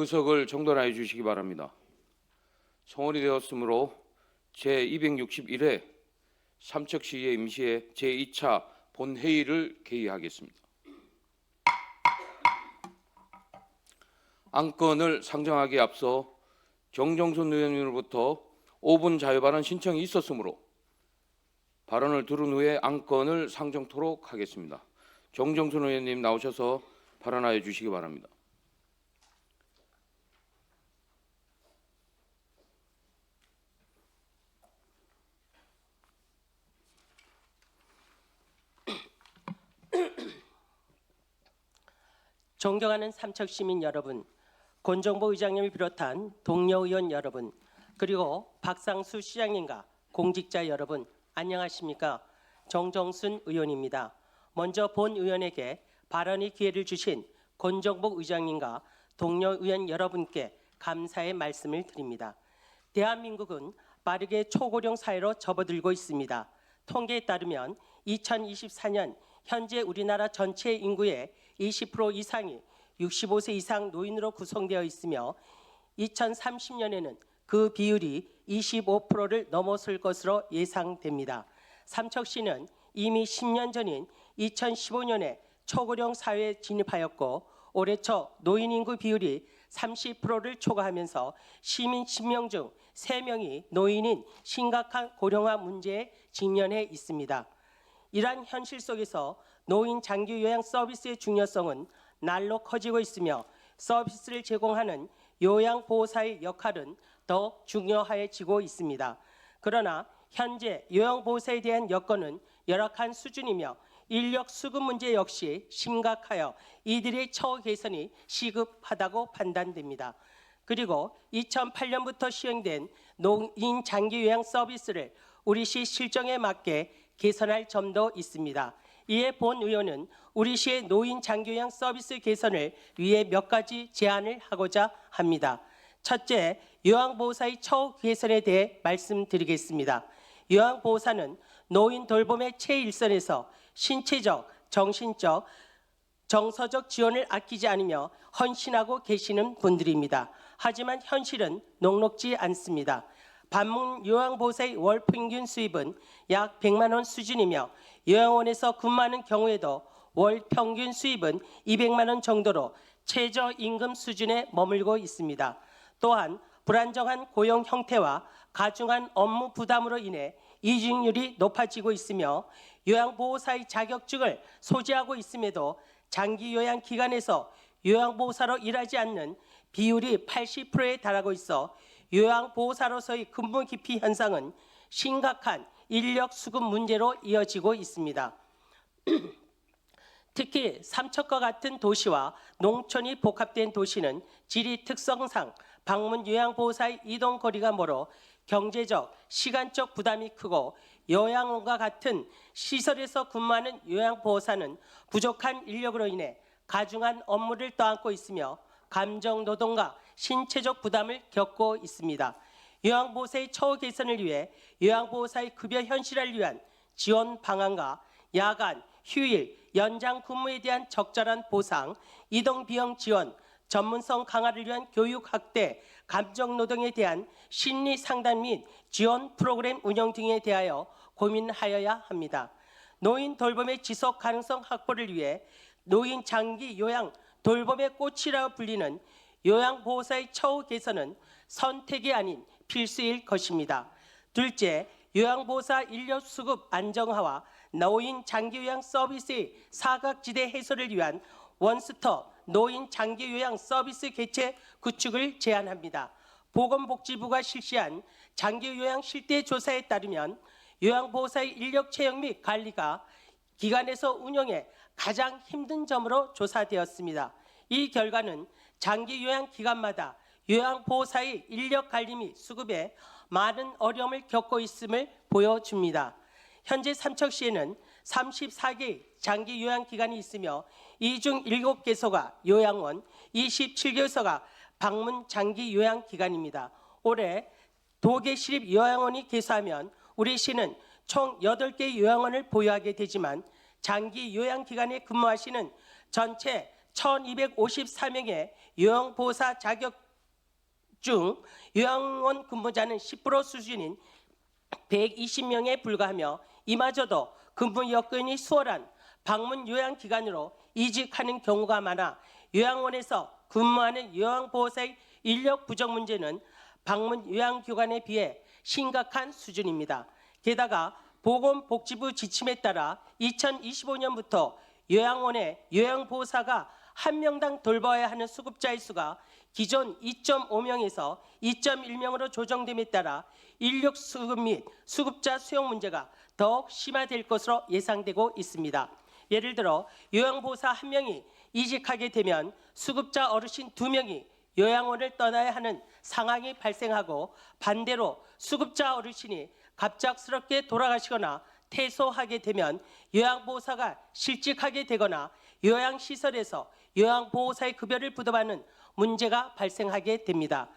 의석을 정돈하여 주시기 바랍니다. 성원이 되었으므로 제261회 삼척시의회 임시회 제2차 본회의를 개의하겠습니다. 안건을 상정하기에 앞서 정정순 의원님으로부터 5분 자유발언 신청이 있었으므로 발언을 들은 후에 안건을 상정토록 하겠습니다. 정정순 의원님 나오셔서 발언하여 주시기 바랍니다. 존경하는 삼척시민 여러분, 권정보 의장님을 비롯한 동료 의원 여러분, 그리고 박상수 시장님과 공직자 여러분, 안녕하십니까? 정정순 의원입니다. 먼저 본 의원에게 발언의 기회를 주신 권정복 의장님과 동료 의원 여러분께 감사의 말씀을 드립니다. 대한민국은 빠르게 초고령 사회로 접어들고 있습니다. 통계에 따르면 2024년 현재 우리나라 전체 인구의 20% 이상이 65세 이상 노인으로 구성되어 있으며 2030년에는 그 비율이 25%를 넘어설 것으로 예상됩니다. 삼척시는 이미 10년 전인 2015년에 초고령 사회에 진입하였고 올해 초 노인 인구 비율이 30%를 초과하면서 시민 10명 중 3명이 노인인 심각한 고령화 문제에 직면해 있습니다. 이러한 현실 속에서 노인 장기 요양 서비스의 중요성은 날로 커지고 있으며 서비스를 제공하는 요양보호사의 역할은 더 중요해지고 있습니다. 그러나 현재 요양보호사에 대한 여건은 열악한 수준이며 인력 수급 문제 역시 심각하여 이들의 처우 개선이 시급하다고 판단됩니다. 그리고 2008년부터 시행된 노인 장기 요양 서비스를 우리 시 실정에 맞게 개선할 점도 있습니다. 이에 본 의원은 우리 시의 노인 장기 요양 서비스 개선을 위해 몇 가지 제안을 하고자 합니다. 첫째, 요양보호사의 처우 개선에 대해 말씀드리겠습니다. 요양보호사는 노인 돌봄의 최일선에서 신체적, 정신적, 정서적 지원을 아끼지 않으며 헌신하고 계시는 분들입니다. 하지만 현실은 녹록지 않습니다. 반문 요양보호사의 월 평균 수입은 약 100만 원 수준이며 요양원에서 근무하는 경우에도 월 평균 수입은 200만 원 정도로 최저임금 수준에 머물고 있습니다. 또한 불안정한 고용 형태와 가중한 업무 부담으로 인해 이직률이 높아지고 있으며 요양보호사의 자격증을 소지하고 있음에도 장기 요양기관에서 요양보호사로 일하지 않는 비율이 80%에 달하고 있어 요양보호사로서의 근무 기피 현상은 심각한 인력 수급 문제로 이어지고 있습니다. 특히 삼척과 같은 도시와 농촌이 복합된 도시는 지리 특성상 방문 요양보호사의 이동 거리가 멀어 경제적, 시간적 부담이 크고 요양원과 같은 시설에서 근무하는 요양보호사는 부족한 인력으로 인해 가중한 업무를 떠안고 있으며 감정노동과 신체적 부담을 겪고 있습니다. 요양보호사의 처우 개선을 위해 요양보호사의 급여 현실화를 위한 지원 방안과 야간, 휴일, 연장 근무에 대한 적절한 보상, 이동 비용 지원, 전문성 강화를 위한 교육 확대, 감정노동에 대한 심리 상담 및 지원 프로그램 운영 등에 대하여 고민하여야 합니다. 노인 돌봄의 지속 가능성 확보를 위해 노인 장기 요양 돌봄의 꽃이라고 불리는 요양보호사의 처우 개선은 선택이 아닌 필수일 것입니다. 둘째, 요양보호사 인력 수급 안정화와 노인 장기 요양 서비스의 사각지대 해소를 위한 원스톱 노인 장기 요양 서비스 개체 구축을 제안합니다. 보건복지부가 실시한 장기 요양 실태 조사에 따르면 요양보호사의 인력 채용 및 관리가 기관에서 운영에 가장 힘든 점으로 조사되었습니다. 이 결과는 장기 요양 기관마다 요양보호사의 인력 관리 및 수급에 많은 어려움을 겪고 있음을 보여줍니다. 현재 삼척시에는 34개 장기 요양기관이 있으며 이 중 7개소가 요양원, 27개소가 방문 장기 요양기관입니다. 올해 도계 시립 요양원이 개소하면 우리 시는 총 8개 요양원을 보유하게 되지만 장기 요양기관에 근무하시는 전체 1254명의 요양보호사 자격 중 요양원 근무자는 10% 수준인 120명에 불과하며 이마저도 근무 여건이 수월한 방문 요양 기관으로 이직하는 경우가 많아 요양원에서 근무하는 요양보호사의 인력 부족 문제는 방문 요양기관에 비해 심각한 수준입니다. 게다가 보건복지부 지침에 따라 2025년부터 요양원의 요양보호사가 한 명당 돌봐야 하는 수급자의 수가 기존 2.5명에서 2.1명으로 조정됨에 따라 인력 수급 및 수급자 수용 문제가 더욱 심화될 것으로 예상되고 있습니다. 예를 들어 요양보호사 1명이 이직하게 되면 수급자 어르신 2명이 요양원을 떠나야 하는 상황이 발생하고 반대로 수급자 어르신이 갑작스럽게 돌아가시거나 퇴소하게 되면 요양보호사가 실직하게 되거나 요양시설에서 요양보호사의 급여를 부담하는 문제가 발생하게 됩니다.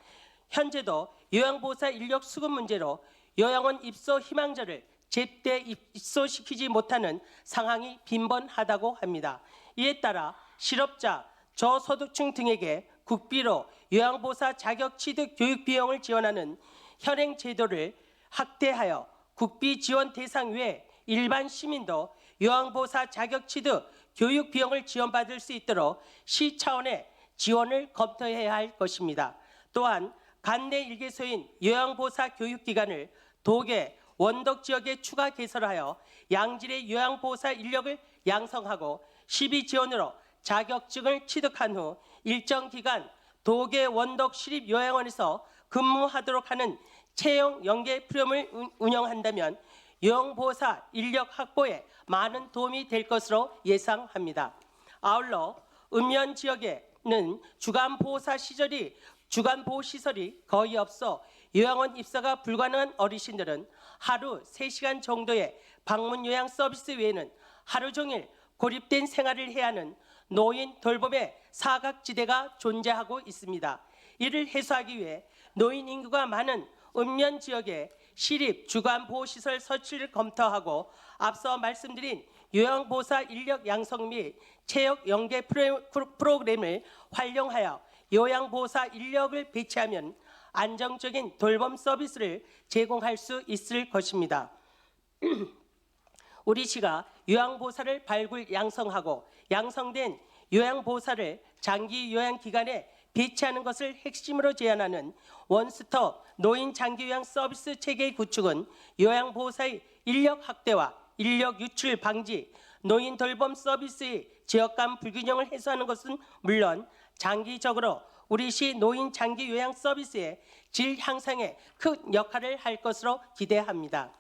현재도 요양보호사 인력 수급 문제로 요양원 입소 희망자를 제때 입소시키지 못하는 상황이 빈번하다고 합니다. 이에 따라 실업자, 저소득층 등에게 국비로 요양보호사 자격 취득 교육 비용을 지원하는 현행 제도를 확대하여 국비 지원 대상 외에 일반 시민도 요양보호사 자격 취득 교육 비용을 지원받을 수 있도록 시 차원의 지원을 검토해야 할 것입니다. 또한 관내 일개소인 요양보호사 교육기관을 도계, 원덕 지역에 추가 개설하여 양질의 요양보호사 인력을 양성하고 시비 지원으로 자격증을 취득한 후 일정 기간 도계, 원덕 시립 요양원에서 근무하도록 하는 채용 연계 프로그램을 운영한다면 요양보호사 인력 확보에 많은 도움이 될 것으로 예상합니다. 아울러 읍면 지역에는 주간보호 시설이 거의 없어 요양원 입소가 불가능한 어르신들은 하루 3시간 정도의 방문 요양 서비스 외에는 하루 종일 고립된 생활을 해야 하는 노인 돌봄의 사각지대가 존재하고 있습니다. 이를 해소하기 위해 노인 인구가 많은 읍면 지역에 시립 주간보호시설 설치를 검토하고 앞서 말씀드린 요양보호사 인력 양성 및 체육 연계 프로그램을 활용하여 요양보호사 인력을 배치하면 안정적인 돌봄 서비스를 제공할 수 있을 것입니다. 우리 시가 요양보호사를 발굴 양성하고 양성된 요양보호사를 장기 요양기관에 배치하는 것을 핵심으로 제안하는 원스톱 노인 장기 요양 서비스 체계의 구축은 요양보호사의 인력 확대와 인력 유출 방지, 노인 돌봄 서비스의 지역 간 불균형을 해소하는 것은 물론 장기적으로 우리 시 노인 장기 요양 서비스의 질 향상에 큰 역할을 할 것으로 기대합니다.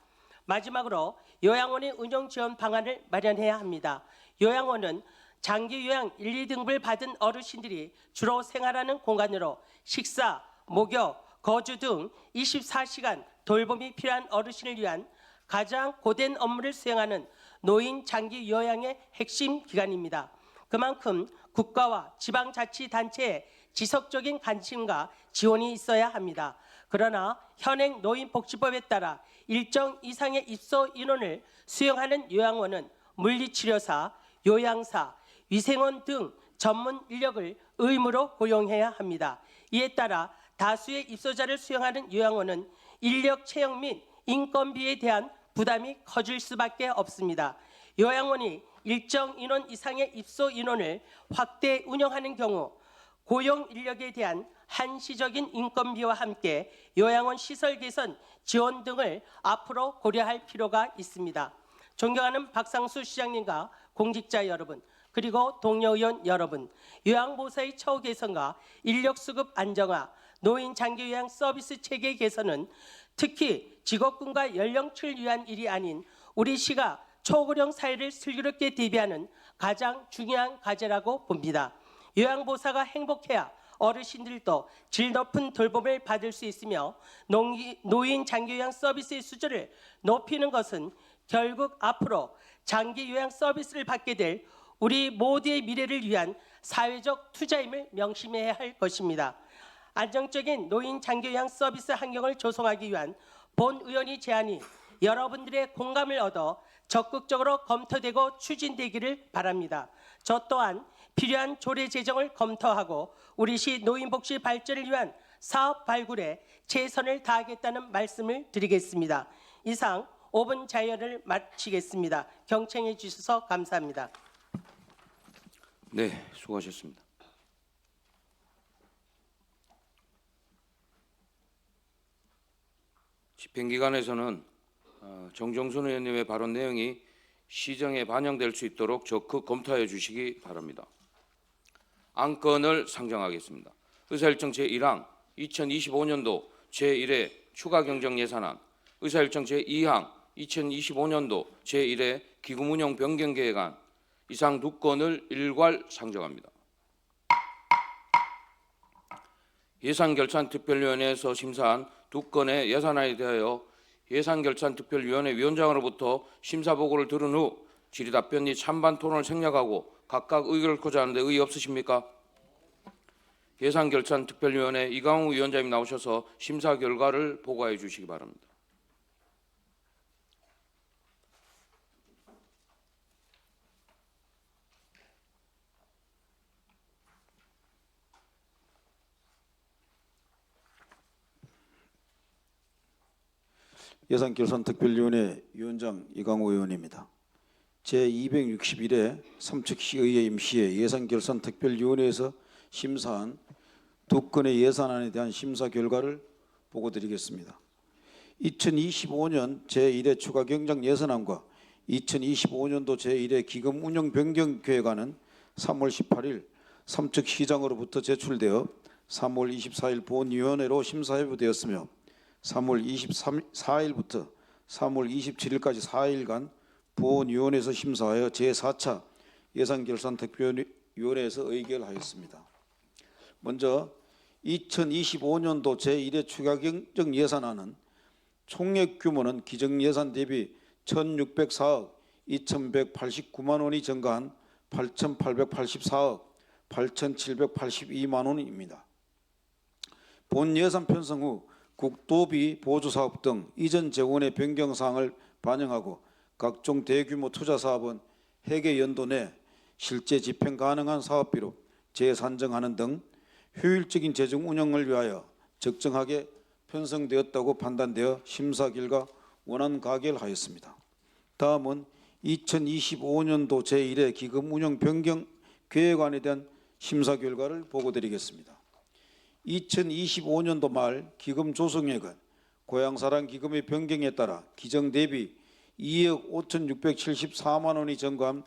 마지막으로 요양원의 운영 지원 방안을 마련해야 합니다. 요양원은 장기 요양 1, 2등급을 받은 어르신들이 주로 생활하는 공간으로 식사, 목욕, 거주 등 24시간 돌봄이 필요한 어르신을 위한 가장 고된 업무를 수행하는 노인 장기 요양의 핵심 기관입니다. 그만큼 국가와 지방자치단체의 지속적인 관심과 지원이 있어야 합니다. 그러나 현행 노인복지법에 따라 일정 이상의 입소 인원을 수용하는 요양원은 물리치료사, 요양사, 위생원 등 전문 인력을 의무로 고용해야 합니다. 이에 따라 다수의 입소자를 수용하는 요양원은 인력 채용 및 인건비에 대한 부담이 커질 수밖에 없습니다. 요양원이 일정 인원 이상의 입소 인원을 확대 운영하는 경우 고용 인력에 대한 한시적인 인건비와 함께 요양원 시설 개선 지원 등을 앞으로 고려할 필요가 있습니다. 존경하는 박상수 시장님과 공직자 여러분, 그리고 동료 의원 여러분, 요양보호사의 처우 개선과 인력 수급 안정화, 노인 장기 요양 서비스 체계 개선은 특히 직업군과 연령층을 위한 일이 아닌 우리 시가 초고령 사회를 슬기롭게 대비하는 가장 중요한 과제라고 봅니다. 요양보호사가 행복해야 어르신들도 질 높은 돌봄을 받을 수 있으며 노인 장기 요양 서비스의 수준을 높이는 것은 결국 앞으로 장기 요양 서비스를 받게 될 우리 모두의 미래를 위한 사회적 투자임을 명심해야 할 것입니다. 안정적인 노인 장기 요양 서비스 환경을 조성하기 위한 본 의원의 제안이 여러분들의 공감을 얻어 적극적으로 검토되고 추진되기를 바랍니다. 저 또한 필요한 조례 제정을 검토하고 우리시 노인복지 발전을 위한 사업 발굴에 최선을 다하겠다는 말씀을 드리겠습니다. 이상 5분 자연을 마치겠습니다. 경청해 주셔서 감사합니다. 네, 수고하셨습니다. 집행기관에서는 정정순 의원님의 발언 내용이 시정에 반영될 수 있도록 적극 검토하여 주시기 바랍니다. 안건을 상정하겠습니다. 의사일정 제1항 2025년도 제1회 추가 경정 예산안, 의사일정 제2항 2025년도 제1회 기금 운영 변경 계획안 이상 두 건을 일괄 상정합니다. 예산결산특별위원회에서 심사한 두 건의 예산안에 대하여 예산결산특별위원회 위원장으로부터 심사보고를 들은 후 질의답변 및 찬반 토론을 생략하고 각각 의견을 고자 하는데 의의 없으십니까? 예산결산특별위원회 이강우 위원장님 나오셔서 심사 결과를 보고해 주시기 바랍니다. 예산결산특별위원회 위원장 이강호 의원입니다. 제261회 삼척시의회 임시회 예산결산특별위원회에서 심사한 두 건의 예산안에 대한 심사 결과를 보고드리겠습니다. 2025년 제1회 추가 경정 예산안과 2025년도 제1회 기금 운영 변경 계획안은 3월 18일 삼척시장으로부터 제출되어 3월 24일 본위원회로 심사 회부되었으며 3월 24일부터 3월 27일까지 4일간 본위원회에서 심사하여 제4차 예산결산특별위원회에서 의결하였습니다. 먼저 2025년도 제1회 추가경정 예산안은 총액 규모는 기정예산 대비 1,604억 2,189만 원이 증가한 8,884억 8,782만 원입니다. 본 예산 편성 후 국도비 보조사업 등 이전 재원의 변경사항을 반영하고 각종 대규모 투자사업은 회계 연도 내 실제 집행 가능한 사업비로 재산정하는 등 효율적인 재정 운영을 위하여 적정하게 편성되었다고 판단되어 심사 결과 원안 가결하였습니다. 다음은 2025년도 제1회 기금 운영 변경 계획안에 대한 심사 결과를 보고드리겠습니다. 2025년도 말 기금 조성액은 고향사랑 기금의 변경에 따라 기정 대비 2억 5,674만 원이 증가한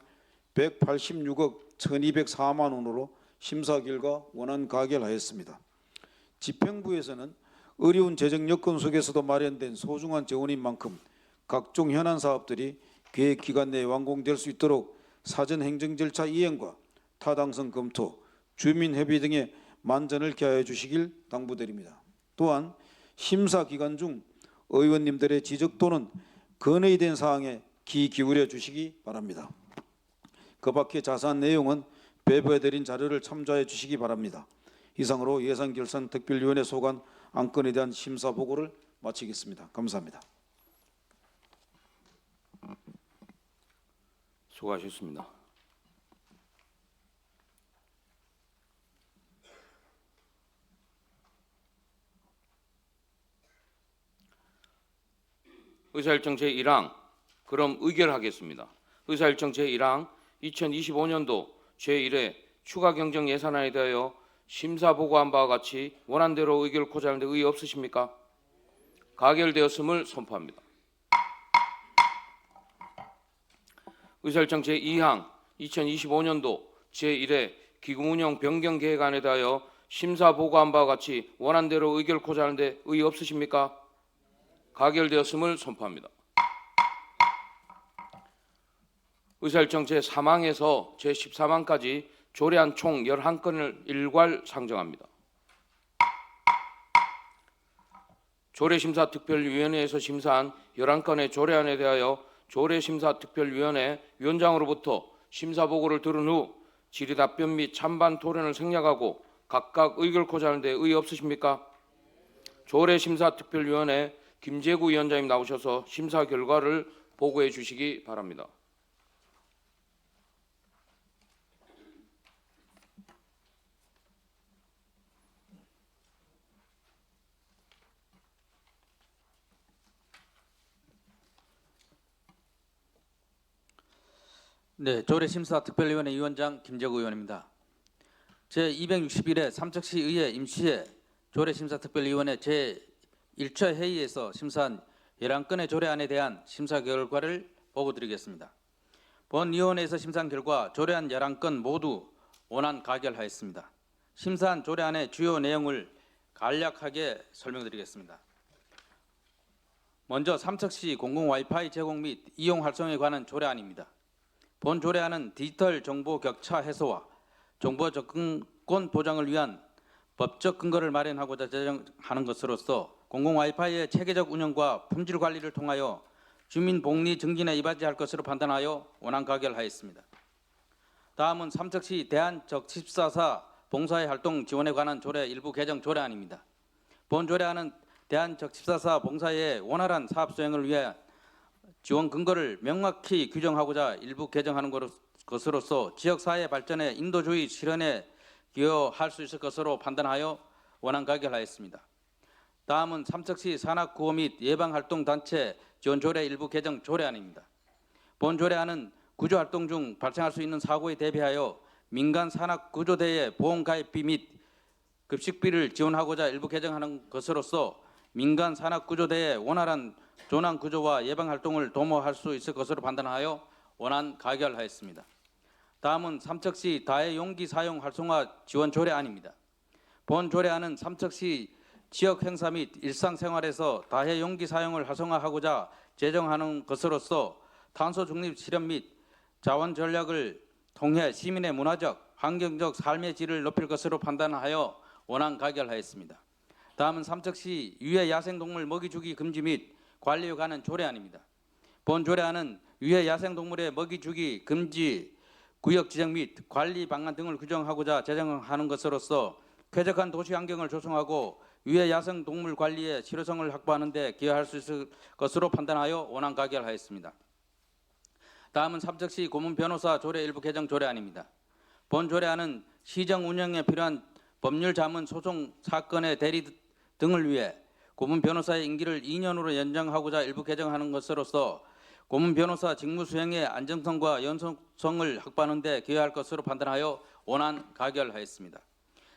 186억 1,204만 원으로 심사 결과 원안 가결하였습니다. 집행부에서는 어려운 재정 여건 속에서도 마련된 소중한 재원인 만큼 각종 현안 사업들이 계획 기간 내에 완공될 수 있도록 사전 행정 절차 이행과 타당성 검토, 주민협의 등의 만전을 기하여 주시길 당부드립니다. 또한 심사 기간 중 의원님들의 지적 또는 건의된 사항에 귀 기울여 주시기 바랍니다. 그 밖에 자세한 내용은 배부해드린 자료를 참조해 주시기 바랍니다. 이상으로 예산결산특별위원회 소관 안건에 대한 심사 보고를 마치겠습니다. 감사합니다. 수고하셨습니다. 의사일정 제1항 그럼 의결하겠습니다. 의사일정 제1항 2025년도 제1회 추가 경정 예산안에 대하여 심사 보고한 바와 같이 원안대로 의결코자 하는데 의의 없으십니까? 가결되었음을 선포합니다. 의사일정 제2항 2025년도 제1회 기금운용 변경 계획안에 대하여 심사 보고한 바와 같이 원안대로 의결코자 하는데 의의 없으십니까? 가결되었음을 선포합니다. 의사일정 제3항에서 제13항까지 조례안 총 11건을 일괄 상정합니다. 조례심사특별위원회에서 심사한 11건의 조례안에 대하여 조례심사특별위원회 위원장으로부터 심사보고를 들은 후 질의답변 및 찬반 토론을 생략하고 각각 의결코자 하는데 의의 없으십니까? 조례심사특별위원회 김재구 위원장님 나오셔서 심사 결과를 보고해 주시기 바랍니다. 네, 조례심사특별위원회 위원장 김재구 의원입니다. 제261회 삼척시의회 임시회 조례심사특별위원회 제1차 회의에서 심사한 11건의 조례안에 대한 심사 결과를 보고드리겠습니다. 본 위원회에서 심사한 결과 조례안 11건 모두 원안 가결하였습니다. 심사한 조례안의 주요 내용을 간략하게 설명드리겠습니다. 먼저 삼척시 공공 와이파이 제공 및 이용 활성에 관한 조례안입니다. 본 조례안은 디지털 정보 격차 해소와 정보 접근권 보장을 위한 법적 근거를 마련하고자 제정하는 것으로서 공공 와이파이의 체계적 운영과 품질 관리를 통하여 주민 복리 증진에 이바지할 것으로 판단하여 원안 가결하였습니다. 다음은 삼척시 대한적14사 봉사의 활동 지원에 관한 조례 일부 개정 조례안입니다. 본 조례안은 대한적14사 봉사의 원활한 사업 수행을 위해 지원 근거를 명확히 규정하고자 일부 개정하는 것으로서 지역사회 발전의 인도주의 실현에 기여할 수 있을 것으로 판단하여 원안 가결하였습니다. 다음은 삼척시 산악구호 및 예방활동단체 지원조례 일부 개정 조례안입니다. 본 조례안은 구조활동 중 발생할 수 있는 사고에 대비하여 민간 산악구조대의 보험가입비 및 급식비를 지원하고자 일부 개정하는 것으로서 민간 산악구조대의 원활한 조난구조와 예방활동을 도모할 수 있을 것으로 판단하여 원안 가결하였습니다. 다음은 삼척시 다해용기 사용 활성화 지원 조례안입니다. 본 조례안은 삼척시 지역 행사 및 일상생활에서 다해용기 사용을 활성화하고자 제정하는 것으로서 탄소 중립 실현 및 자원 전략을 통해 시민의 문화적, 환경적 삶의 질을 높일 것으로 판단하여 원안 가결하였습니다. 다음은 삼척시 유해 야생동물 먹이 주기 금지 및 관리에 관한 조례안입니다. 본 조례안은 유해 야생동물의 먹이 주기 금지 구역 지정 및 관리 방안 등을 규정하고자 제정하는 것으로서 쾌적한 도시 환경을 조성하고 유해 야생동물 관리의 실효성을 확보하는 데 기여할 수 있을 것으로 판단하여 원안 가결하였습니다. 다음은 삼척시 고문 변호사 조례 일부 개정 조례안입니다. 본 조례안은 시정 운영에 필요한 법률 자문 소송 사건의 대리 등을 위해 고문 변호사의 임기를 2년으로 연장하고자 일부 개정하는 것으로서 고문 변호사 직무 수행의 안정성과 연속성을 확보하는 데 기여할 것으로 판단하여 원안 가결하였습니다.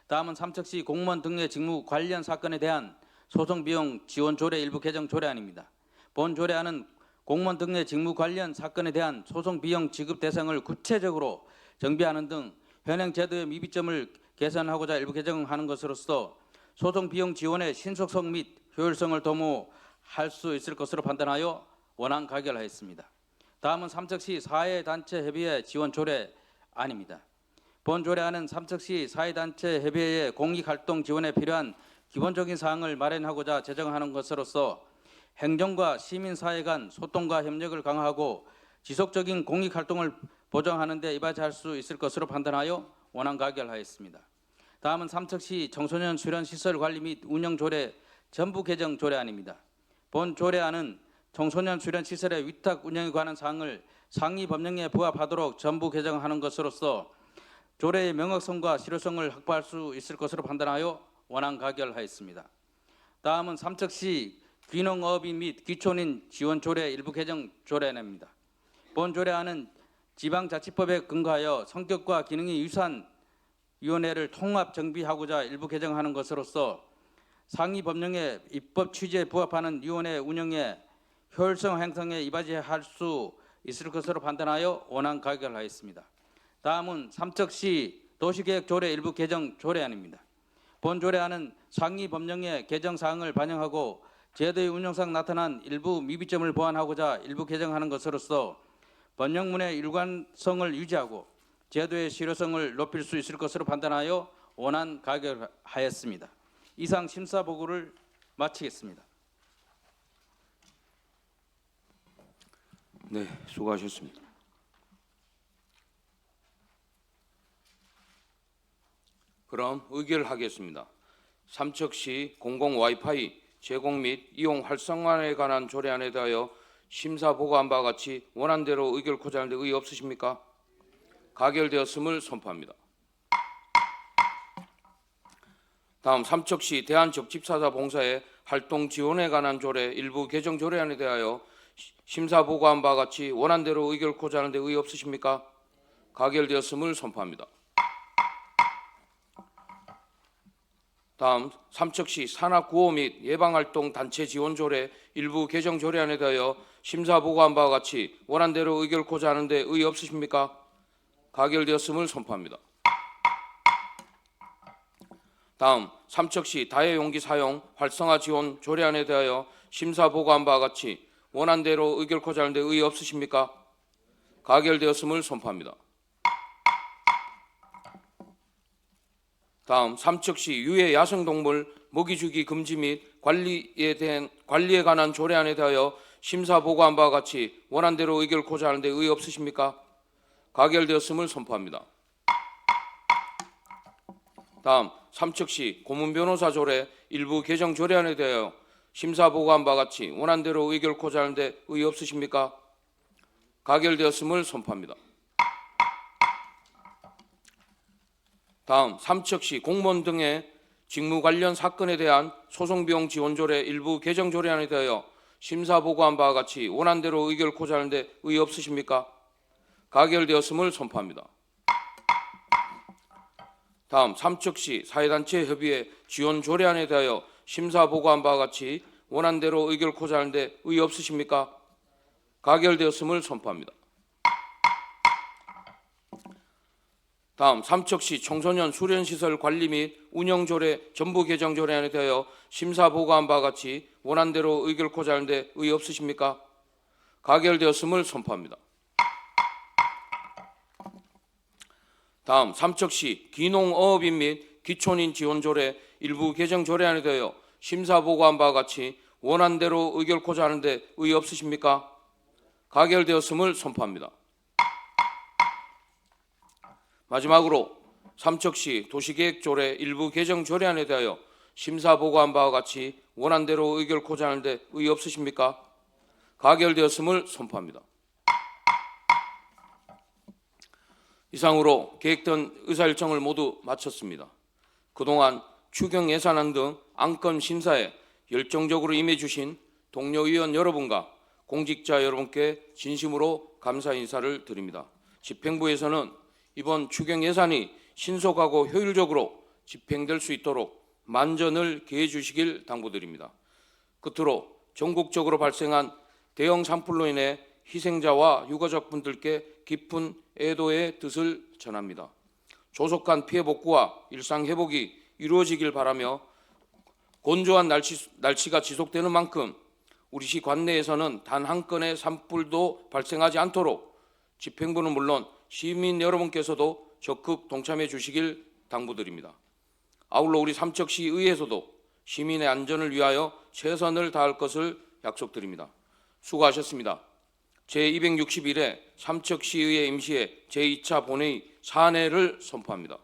다음은 삼척시 공무원 등의 직무 관련 사건에 대한 소송 비용 지원 조례 일부 개정 조례안입니다. 본 조례안은 공무원 등의 직무 관련 사건에 대한 소송 비용 지급 대상을 구체적으로 정비하는 등 현행 제도의 미비점을 개선하고자 일부 개정하는 것으로서 소송 비용 지원의 신속성 및 효율성을 도모할 수 있을 것으로 판단하여 원안 가결하였습니다. 다음은 삼척시 사회단체협의회 지원 조례안입니다. 본 조례안은 삼척시 사회단체 협의회의 공익활동 지원에 필요한 기본적인 사항을 마련하고자 제정하는 것으로서 행정과 시민사회 간 소통과 협력을 강화하고 지속적인 공익활동을 보장하는 데 이바지할 수 있을 것으로 판단하여 원안 가결하였습니다. 다음은 삼척시 청소년 수련시설 관리 및 운영 조례 전부 개정 조례안입니다. 본 조례안은 청소년 수련시설의 위탁 운영에 관한 사항을 상위 법령에 부합하도록 전부 개정하는 것으로서 조례의 명확성과 실효성을 확보할 수 있을 것으로 판단하여 원안 가결하였습니다. 다음은 삼척시 귀농어업인 및 귀촌인 지원 조례 일부 개정 조례안입니다. 본 조례안은 지방자치법에 근거하여 성격과 기능이 유사한 위원회를 통합 정비하고자 일부 개정하는 것으로서 상위 법령의 입법 취지에 부합하는 위원회 운영에 효율성 형성에 이바지할 수 있을 것으로 판단하여 원안 가결하였습니다. 다음은 삼척시 도시계획 조례 일부 개정 조례안입니다. 본 조례안은 상위 법령의 개정 사항을 반영하고 제도의 운영상 나타난 일부 미비점을 보완하고자 일부 개정하는 것으로서 법령문의 일관성을 유지하고 제도의 실효성을 높일 수 있을 것으로 판단하여 원안 가결하였습니다. 이상 심사 보고를 마치겠습니다. 네, 수고하셨습니다. 그럼 의결하겠습니다. 삼척시 공공 와이파이 제공 및 이용 활성화에 관한 조례안에 대하여 심사 보고한 바와 같이 원안대로 의결코자 하는데 의의 없으십니까? 가결되었음을 선포합니다. 다음 삼척시 대한적집사사 봉사의 활동 지원에 관한 조례 일부 개정 조례안에 대하여 심사 보고한 바와 같이 원안대로 의결코자 하는데 의의 없으십니까? 가결되었음을 선포합니다. 다음 삼척시 산악구호 및 예방활동 단체 지원 조례 일부 개정 조례안에 대하여 심사 보고한 바와 같이 원안대로 의결코자 하는데 의의 없으십니까? 가결되었음을 선포합니다. 다음 삼척시 다해용기 사용 활성화 지원 조례안에 대하여 심사 보고한 바와 같이 원안대로 의결코자 하는데 의의 없으십니까? 가결되었음을 선포합니다. 다음 삼척시 유해 야생동물 먹이주기 금지 및 관리에 관한 조례안에 대하여 심사 보고한 바와 같이 원안대로 의결코자 하는데 의의 없으십니까? 가결되었음을 선포합니다. 다음 삼척시 고문변호사 조례 일부 개정 조례안에 대하여 심사 보고한 바와 같이 원안대로 의결코자 하는데 의의 없으십니까? 가결되었음을 선포합니다. 다음 삼척시 공무원 등의 직무 관련 사건에 대한 소송비용 지원 조례 일부 개정 조례안에 대하여 심사 보고한 바와 같이 원안대로 의결코자 하는데 의의 없으십니까? 가결되었음을 선포합니다. 다음 삼척시 사회단체 협의회 지원 조례안에 대하여 심사 보고한 바와 같이 원안대로 의결코자 하는데 의의 없으십니까? 가결되었음을 선포합니다. 다음 삼척시 청소년 수련시설 관리 및 운영 조례 전부 개정 조례안에 대하여 심사 보고한 바와 같이 원안대로 의결코자 하는데 의의 없으십니까? 가결되었음을 선포합니다. 다음 삼척시 기농어업인 및 기촌인 지원 조례 일부 개정 조례안에 대하여 심사 보고한 바와 같이 원안대로 의결코자 하는데 의의 없으십니까? 가결되었음을 선포합니다. 마지막으로 삼척시 도시계획 조례 일부 개정 조례안에 대하여 심사 보고한 바와 같이 원안대로 의결코자 하는데 의의 없으십니까? 가결되었음을 선포합니다. 이상으로 계획된 의사일정을 모두 마쳤습니다. 그동안 추경 예산안 등 안건 심사에 열정적으로 임해주신 동료 의원 여러분과 공직자 여러분께 진심으로 감사 인사를 드립니다. 집행부에서는 이번 추경 예산이 신속하고 효율적으로 집행될 수 있도록 만전을 기해 주시길 당부드립니다. 끝으로 전국적으로 발생한 대형 산불로 인해 희생자와 유가족분들께 깊은 애도의 뜻을 전합니다. 조속한 피해 복구와 일상 회복이 이루어지길 바라며 건조한 날씨가 지속되는 만큼 우리 시 관내에서는 단 한 건의 산불도 발생하지 않도록 집행부는 물론 시민 여러분께서도 적극 동참해 주시길 당부드립니다. 아울러 우리 삼척시 의회에서도 시민의 안전을 위하여 최선을 다할 것을 약속드립니다. 수고하셨습니다. 제261회 삼척시의회 임시회 제2차 본회의 사안회를 선포합니다.